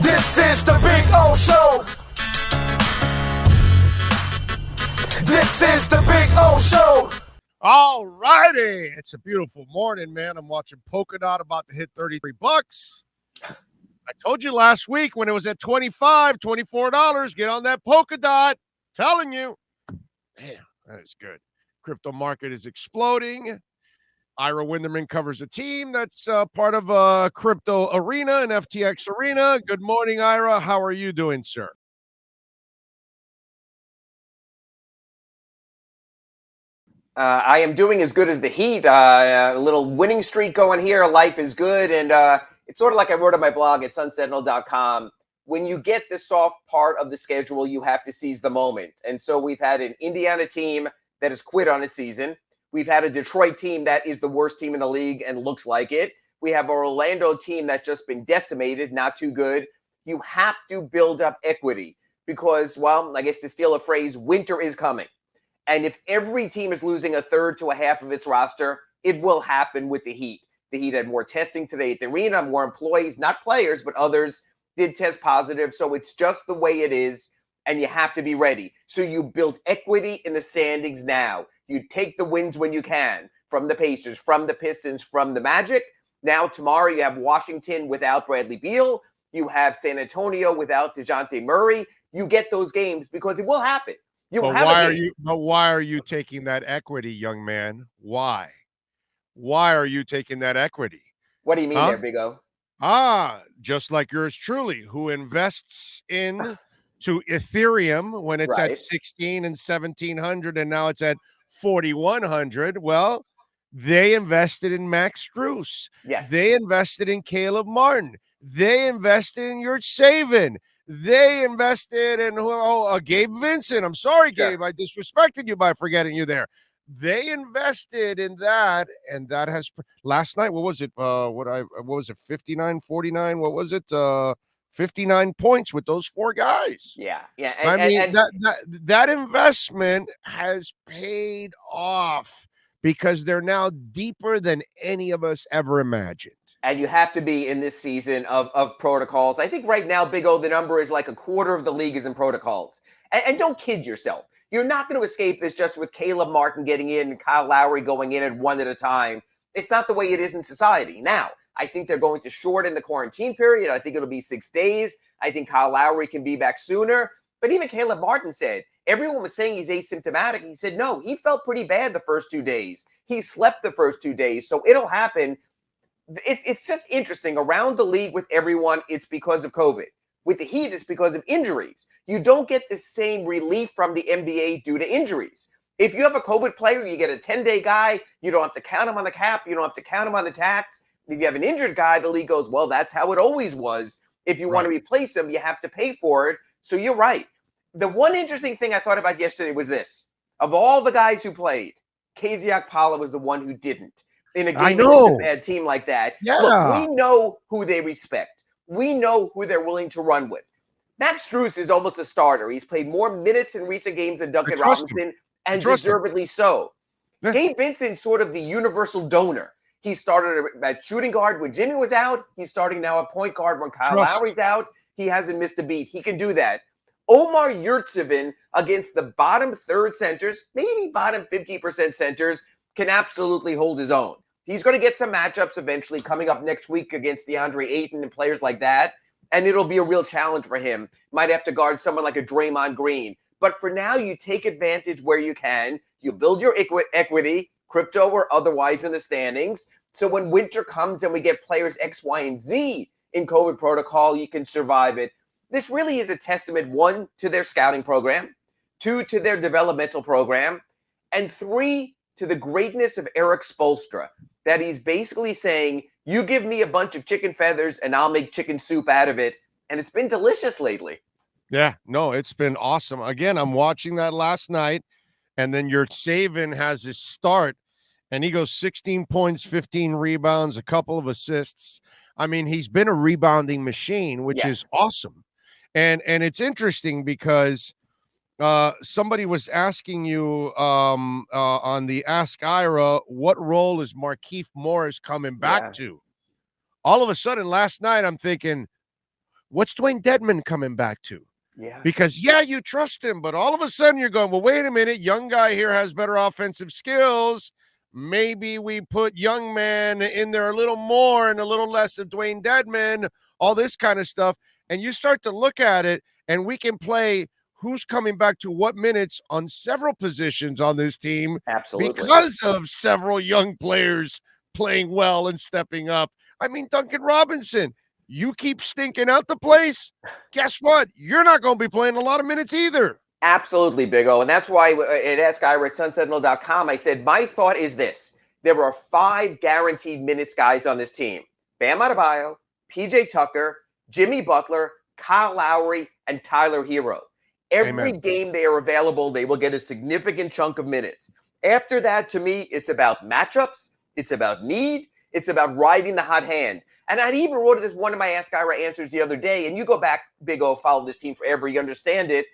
This is the Big O Show. This is the Big O Show. All righty. It's a beautiful morning, man. I'm watching Polka Dot about to hit $33. I told you last week when it was at $25, $24, get on that Polka Dot. Telling you. Man, that is good. Crypto market is exploding. Ira Winderman covers a team that's part of a crypto arena, an FTX arena. Good morning, Ira. How are you doing, sir? I am doing as good as the Heat. A little winning streak going here. Life is good. And it's sort of like I wrote on my blog at sunsentinel.com. When you get the soft part of the schedule, you have to seize the moment. And so we've had an Indiana team that has quit on its season. We've had a Detroit team that is the worst team in the league and looks like it. We have an Orlando team that's just been decimated, not too good. You have to build up equity because, well, I guess to steal a phrase, winter is coming. And if every team is losing a third to a half of its roster, it will happen with the Heat. The Heat had more testing today at the arena, more employees, not players, but others did test positive. So it's just the way it is, and you have to be ready. So you build equity in the standings now. You take the wins when you can from the Pacers, from the Pistons, from the Magic. Now tomorrow you have Washington without Bradley Beal. You have San Antonio without DeJounte Murray. You get those games because it will happen. But why are you taking that equity, young man? Why? Why are you taking that equity? What do you mean there, Big O? Just like yours truly, who invests in to Ethereum when it's Right. at 16 and 1700 and now it's at 4100. Well, they invested in Max Strus. Yes. They invested in Caleb Martin. They invested in your Savin. They invested in Gabe Vincent. I'm sorry, Sure. Gabe. I disrespected you by forgetting you there. They invested in that, and that has last night. What was it? What was it? 59-49. What was it? 59 points with those four guys. Yeah. That investment has paid off because they're now deeper than any of us ever imagined. And you have to be in this season of protocols. I think right now, Big O, the number is like a quarter of the league is in protocols. And don't kid yourself. You're not going to escape this just with Caleb Martin getting in and Kyle Lowry going in at one at a time. It's not the way it is in society. Now, I think they're going to shorten the quarantine period. I think it'll be 6 days. I think Kyle Lowry can be back sooner. But even Caleb Martin said, everyone was saying he's asymptomatic. He said, no, he felt pretty bad the first 2 days. He slept the first 2 days. So it'll happen. It's just interesting. Around the league with everyone, it's because of COVID. With the Heat, it's because of injuries. You don't get the same relief from the NBA due to injuries. If you have a COVID player, you get a 10-day guy. You don't have to count him on the cap. You don't have to count him on the tax. If you have an injured guy, the league goes, well, that's how it always was. If you want to replace him, you have to pay for it. So you're right. The one interesting thing I thought about yesterday was this. Of all the guys who played, KZ Okpala was the one who didn't. In a game against a bad team like that. Yeah. Look, we know who they respect. We know who they're willing to run with. Max Strus is almost a starter. He's played more minutes in recent games than Duncan Robinson, and deservedly so. Yeah. Gabe Vincent's sort of the universal donor. He started at shooting guard when Jimmy was out. He's starting now at point guard when Kyle Lowry's out. He hasn't missed a beat. He can do that. Omar Yurtseven against the bottom third centers, maybe bottom 50% centers, can absolutely hold his own. He's going to get some matchups eventually coming up next week against DeAndre Ayton and players like that, and it'll be a real challenge for him. Might have to guard someone like a Draymond Green. But for now, you take advantage where you can. You build your equity, crypto or otherwise, in the standings. So when winter comes and we get players X, Y, and Z in COVID protocol, you can survive it. This really is a testament, 1, to their scouting program, 2, to their developmental program, and 3, to the greatness of Eric Spoelstra, that he's basically saying, you give me a bunch of chicken feathers and I'll make chicken soup out of it. And it's been delicious lately. Yeah, no, it's been awesome. Again, I'm watching that last night, and then your Savin has his start, and he goes 16 points, 15 rebounds, a couple of assists. I mean, he's been a rebounding machine, which is awesome. And it's interesting because somebody was asking you on the Ask Ira, what role is Markieff Morris coming back to? All of a sudden, last night, I'm thinking, what's Dwayne Dedman coming back to? Yeah. Because, yeah, you trust him, but all of a sudden you're going, well, wait a minute, young guy here has better offensive skills. Maybe we put young man in there a little more and a little less of Dwayne Dedman, all this kind of stuff. And you start to look at it, and we can play who's coming back to what minutes on several positions on this team. Absolutely. Because of several young players playing well and stepping up. I mean, Duncan Robinson, you keep stinking out the place, guess what? You're not going to be playing a lot of minutes either. Absolutely, Big O. And that's why at AskIra at sunsentinel.com, I said, my thought is this. There are 5 guaranteed minutes guys on this team. Bam Adebayo, PJ Tucker, Jimmy Butler, Kyle Lowry, and Tyler Hero. Every game they are available, they will get a significant chunk of minutes. After that, to me, it's about matchups. It's about need. It's about riding the hot hand. And I even wrote this one of my Ask Ira answers the other day, and you go back, Big O, follow this team forever, you understand it.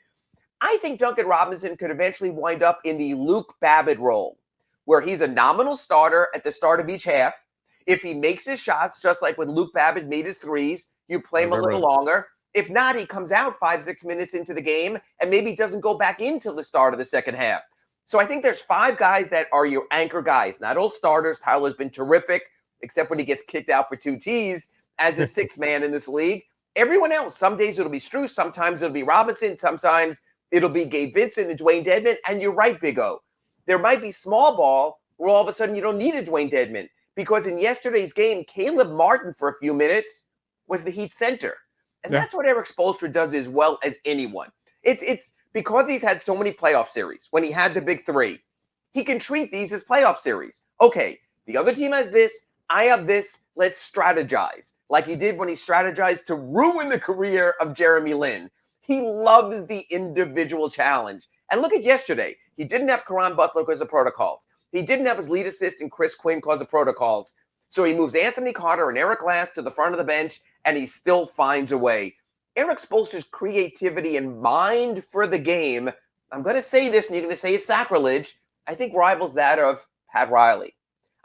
I think Duncan Robinson could eventually wind up in the Luke Babbitt role, where he's a nominal starter at the start of each half. If he makes his shots, just like when Luke Babbitt made his threes, you play him a little longer. If not, he comes out 5-6 minutes into the game and maybe doesn't go back into the start of the second half. So I think there's 5 guys that are your anchor guys, not all starters. Tyler's been terrific, except when he gets kicked out for 2 Ts as a 6th man in this league. Everyone else, some days it'll be Strus, sometimes it'll be Robinson, sometimes it'll be Gabe Vincent and Dwayne Dedman. And you're right, Big O. There might be small ball where all of a sudden you don't need a Dwayne Dedman, because in yesterday's game, Caleb Martin for a few minutes was the Heat center. And that's what Eric Spoelstra does as well as anyone. It's because he's had so many playoff series. When he had the big 3, he can treat these as playoff series. Okay, the other team has this. I have this. Let's strategize. Like he did when he strategized to ruin the career of Jeremy Lin. He loves the individual challenge. And look at yesterday. He didn't have Caron Butler because of protocols. He didn't have his lead assistant, Chris Quinn, because of protocols. So he moves Anthony Carter and Eric Glass to the front of the bench, and he still finds a way. Eric Spoelstra's creativity and mind for the game, I'm going to say this, and you're going to say it's sacrilege, I think rivals that of Pat Riley.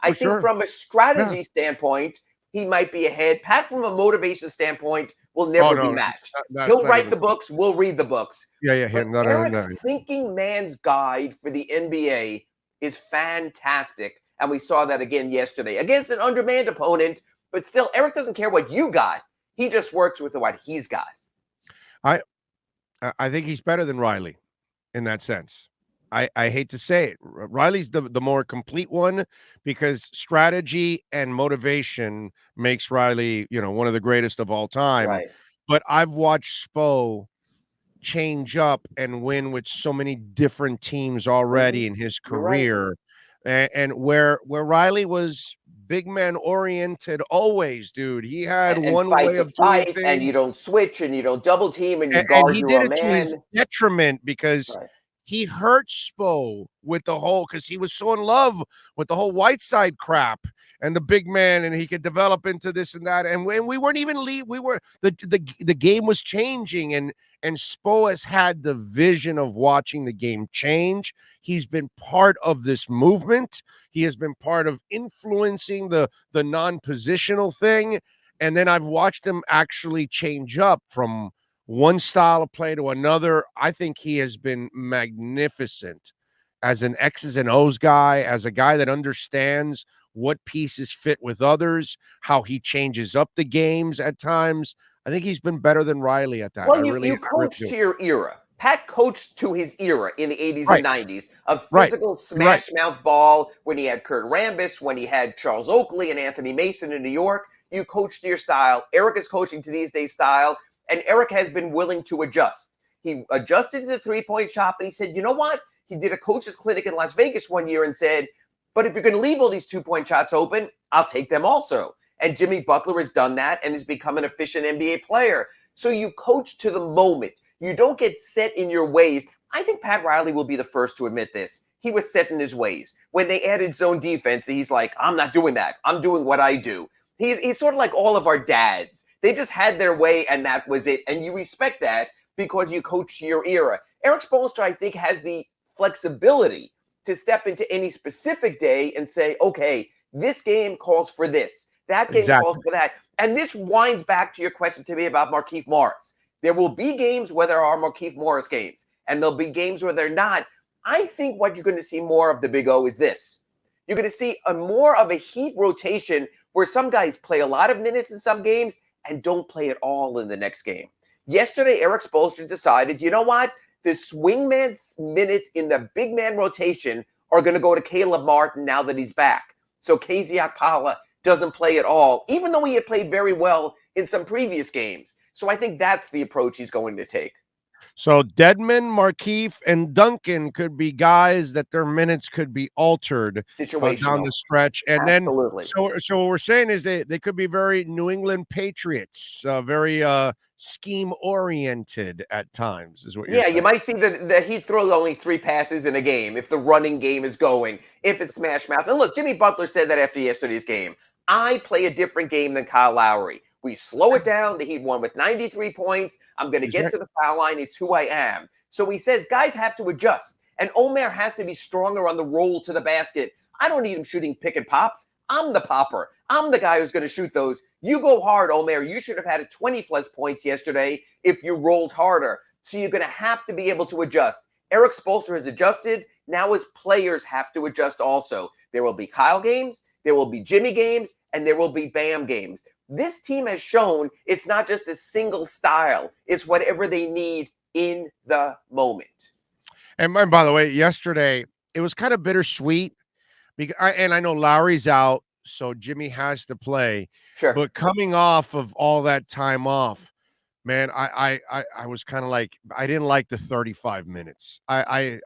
I think from a strategy standpoint, he might be ahead. Pat, from a motivation standpoint, will never be matched. He'll write the books. We'll read the books. Eric's thinking man's guide for the NBA is fantastic. And we saw that again yesterday against an undermanned opponent. But still, Eric doesn't care what you got. He just works with what he's got. I think he's better than Riley in that sense. I hate to say it. Riley's the more complete one, because strategy and motivation makes Riley, one of the greatest of all time. Right. But I've watched Spo change up and win with so many different teams already in his career. And where Riley was big man oriented always, dude. He had one way of doing things. And you don't switch and you don't double team and you guard and he did it to his detriment, because he hurt Spo with the whole, because he was so in love with the whole Whiteside crap and the big man, and he could develop into this and that. And we weren't even the game was changing, and Spo has had the vision of watching the game change. He's been part of this movement. He has been part of influencing the non-positional thing. And then I've watched him actually change up from one style of play to another. I think he has been magnificent as an X's and O's guy, as a guy that understands what pieces fit with others, how he changes up the games at times. I think he's been better than Riley at that. Well, you coached to your era. Pat coached to his era in the 80s and 90s of physical smash mouth ball, when he had Kurt Rambis, when he had Charles Oakley and Anthony Mason in New York. You coached to your style. Eric is coaching to these days' style, and Eric has been willing to adjust. He adjusted to the three-point shot, but he said, you know what? He did a coach's clinic in Las Vegas one year and said, but if you're going to leave all these two-point shots open, I'll take them also. And Jimmy Butler has done that and has become an efficient NBA player. So you coach to the moment. You don't get set in your ways. I think Pat Riley will be the first to admit this. He was set in his ways. When they added zone defense, he's like, I'm not doing that. I'm doing what I do. He's sort of like all of our dads. They just had their way, and that was it. And you respect that because you coach to your era. Eric Spoelstra, I think, has the flexibility to step into any specific day and say, okay, this game calls for this. That game calls for that. And this winds back to your question to me about Markieff Morris. There will be games where there are Markieff Morris games, and there'll be games where they're not. I think what you're going to see more of the Big O is this. You're going to see more of a Heat rotation where some guys play a lot of minutes in some games and don't play at all in the next game. Yesterday, Eric Spoelstra decided, you know what? The swingman's minutes in the big man rotation are going to go to Caleb Martin now that he's back. So KZ Okpala doesn't play at all, even though he had played very well in some previous games. So I think that's the approach he's going to take. So Dedmon, Markieff, and Duncan could be guys that their minutes could be altered down the stretch. And Absolutely. then, so what we're saying is they could be very New England Patriots, very scheme-oriented at times, is what you're saying. Yeah, you might see the Heat throw only 3 passes in a game if the running game is going, if it's smash mouth. And look, Jimmy Butler said that after yesterday's game. I play a different game than Kyle Lowry. We slow it down. The Heat won with 93 points. I'm going to get to the foul line. It's who I am. So he says guys have to adjust. And Omer has to be stronger on the roll to the basket. I don't need him shooting pick and pops. I'm the popper. I'm the guy who's going to shoot those. You go hard, Omer. You should have had 20-plus points yesterday if you rolled harder. So you're going to have to be able to adjust. Eric Spoelstra has adjusted. Now his players have to adjust also. There will be Kyle games. There will be Jimmy games. And there will be Bam games. This team has shown it's not just a single style. It's whatever they need in the moment. And by the way, yesterday, it was kind of bittersweet. And I know Lowry's out, so Jimmy has to play. Sure. But coming off of all that time off, man, I was kind of like, I didn't like the 35 minutes. I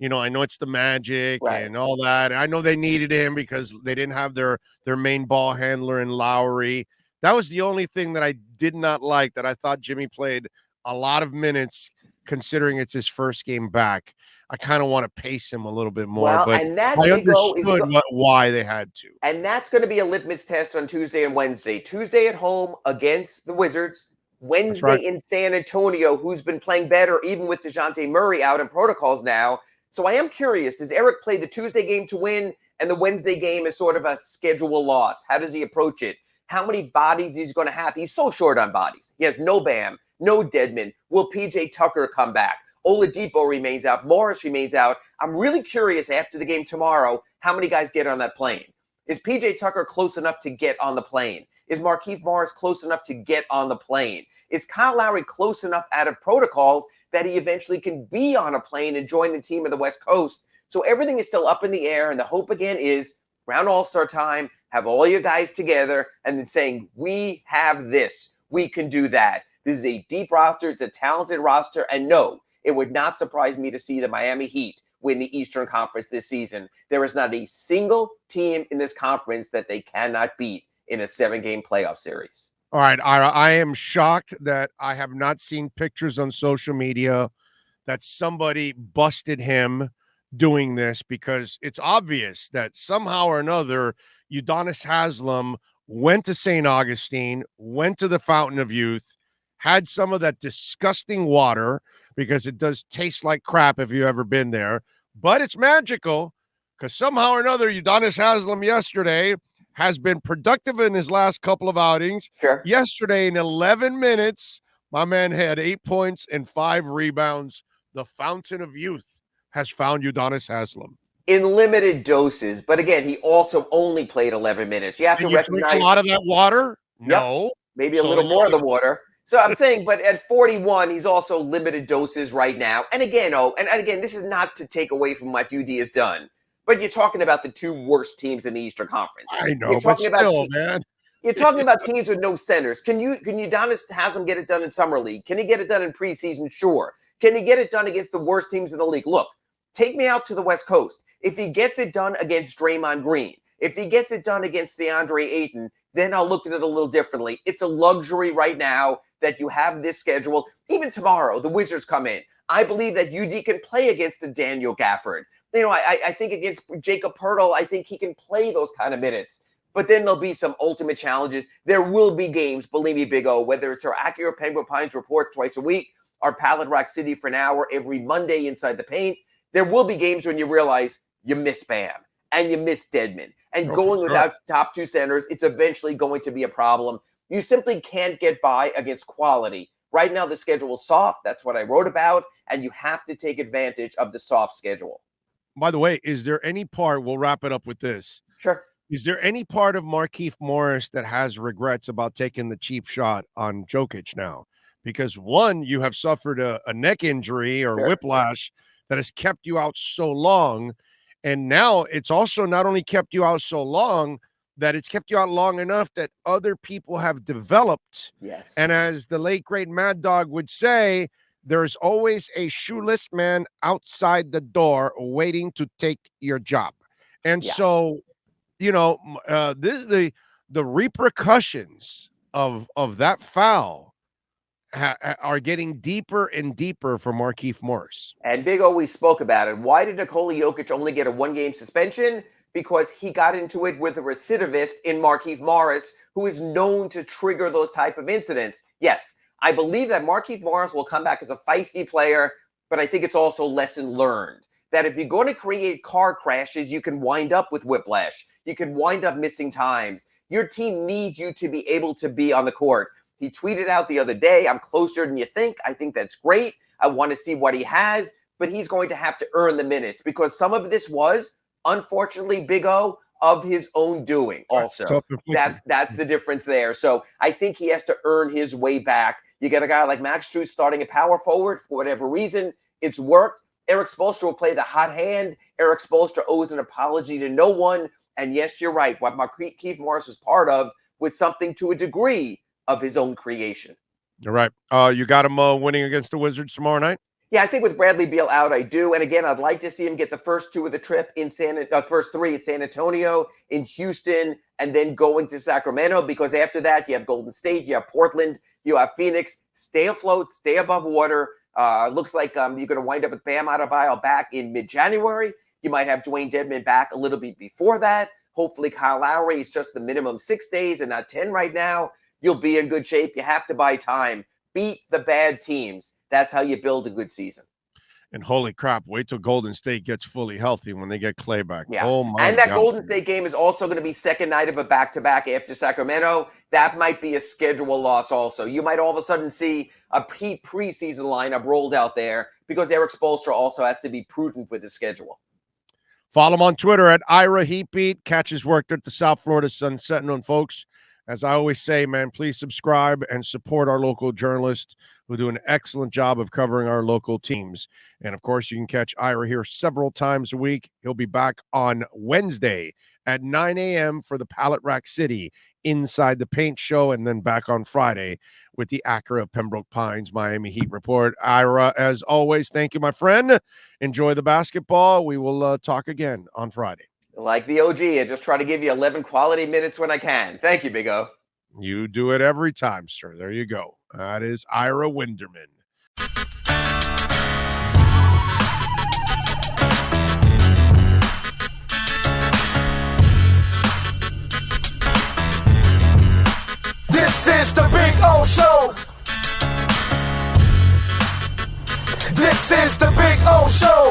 know it's the Magic and all that. And I know they needed him because they didn't have their main ball handler in Lowry. That was the only thing that I did not like, that I thought Jimmy played a lot of minutes considering it's his first game back. I kind of want to pace him a little bit more, but and that I understood why they had to. And that's going to be a litmus test on Tuesday and Wednesday. Tuesday at home against the Wizards. Wednesday in San Antonio, who's been playing better even with DeJounte Murray out in protocols now. So I am curious, does Eric play the Tuesday game to win and the Wednesday game is sort of a schedule loss? How does he approach it? How many bodies he's going to have? He's so short on bodies. He has no Bam, no Dedmon. Will PJ Tucker come back? Oladipo remains out. Morris remains out. I'm really curious after the game tomorrow, how many guys get on that plane? Is PJ Tucker close enough to get on the plane? Is Markieff Morris close enough to get on the plane? Is Kyle Lowry close enough out of protocols that he eventually can be on a plane and join the team of the West Coast? So everything is still up in the air, and the hope again is around All-Star time, have all your guys together and then saying, we have this, we can do that. This is a deep roster, it's a talented roster, and no, it would not surprise me to see the Miami Heat win the Eastern Conference this season. There is not a single team in this conference that they cannot beat in a 7-game playoff series. All right, Ira, I am shocked that I have not seen pictures on social media that somebody busted him doing this, because it's obvious that somehow or another Udonis Haslem went to St. Augustine, went to the Fountain of Youth, had some of that disgusting water, because it does taste like crap if you've ever been there, but it's magical because somehow or another Udonis Haslem yesterday has been productive in his last couple of outings. Sure. Yesterday in 11 minutes, my man had 8 points and 5 rebounds. The Fountain of Youth has found Udonis Haslem. In limited doses, but again, he also only played 11 minutes. You have to recognize drink a lot of that water? No. Yep. Maybe a little more of the water. So I'm saying, but at 41, he's also limited doses right now. And again, this is not to take away from what UD has done, but you're talking about the 2 worst teams in the Eastern Conference. I know, but still, man. You're talking about teams with no centers. Can Udonis Haslem get it done in Summer League? Can he get it done in preseason? Sure. Can he get it done against the worst teams in the league? Look, take me out to the West Coast. If he gets it done against Draymond Green, if he gets it done against DeAndre Ayton, then I'll look at it a little differently. It's a luxury right now that you have this schedule. Even tomorrow, the Wizards come in. I believe that UD can play against a Daniel Gafford. I think against Jacob Poeltl, I think he can play those kind of minutes. But then there'll be some ultimate challenges. There will be games, believe me, Big O, whether it's our Acura Pembroke Pines report twice a week, our Pallet Rock City for an hour every Monday inside the paint. There will be games when you realize you miss Bam and you miss Dedmon. And going without top 2 centers, it's eventually going to be a problem. You simply can't get by against quality. Right now, the schedule is soft. That's what I wrote about. And you have to take advantage of the soft schedule. By the way, is there any part, we'll wrap it up with this. Sure. Is there any part of Markieff Morris that has regrets about taking the cheap shot on Jokic now? Because one, you have suffered a neck injury or whiplash that has kept you out so long. And now it's also not only kept you out so long, that it's kept you out long enough that other people have developed. Yes. And as the late, great Mad Dog would say, there's always a shoeless man outside the door waiting to take your job. And so, you know, the repercussions of that foul are getting deeper and deeper for Markieff Morris. And Big O, we spoke about it. Why did Nikola Jokic only get a 1-game suspension? Because he got into it with a recidivist in Markieff Morris, who is known to trigger those type of incidents. Yes, I believe that Markieff Morris will come back as a feisty player, but I think it's also lesson learned. That if you're going to create car crashes, you can wind up with whiplash. You can wind up missing times. Your team needs you to be able to be on the court. He tweeted out the other day, I'm closer than you think. I think that's great. I want to see what he has, but he's going to have to earn the minutes because some of this was, unfortunately, Big O, of his own doing also. That's the difference there. So I think he has to earn his way back. You get a guy like Max Strus starting at power forward for whatever reason. It's worked. Erik Spoelstra will play the hot hand. Erik Spoelstra owes an apology to no one. And yes, you're right. What Markieff Morris was part of was something to a degree of his own creation. You're right. You got him winning against the Wizards tomorrow night? Yeah, I think with Bradley Beal out, I do. And again, I'd like to see him get the first 2 of the trip in first 3 in San Antonio, in Houston, and then go into Sacramento, because after that, you have Golden State, you have Portland, you have Phoenix. Stay afloat, stay above water. Looks like you're going to wind up with Bam Adebayo back in mid-January. You might have Dwayne Dedmon back a little bit before that. Hopefully, Kyle Lowry is just the minimum 6 days and not 10 right now. You'll be in good shape. You have to buy time. Beat the bad teams. That's how you build a good season. And holy crap, wait till Golden State gets fully healthy when they get Clay back. Yeah. Oh my and that God. Golden State game is also going to be second night of a back-to-back after Sacramento. That might be a schedule loss also. You might all of a sudden see a preseason lineup rolled out there because Erik Spoelstra also has to be prudent with his schedule. Follow him on Twitter at Ira Heatbeat. Catch his work at the South Florida Sun Sentinel. And folks, as I always say, man, please subscribe and support our local journalists who do an excellent job of covering our local teams. And, of course, you can catch Ira here several times a week. He'll be back on Wednesday at 9 a.m. for the Pallet Rack City Inside the Paint Show, and then back on Friday with the Acura Pembroke Pines Miami Heat Report. Ira, as always, thank you, my friend. Enjoy the basketball. We will talk again on Friday. Like the OG, I just try to give you 11 quality minutes when I can. Thank you, Big O. You do it every time, sir. There you go. That is Ira Winderman. This is the Big O Show. This is the Big O Show.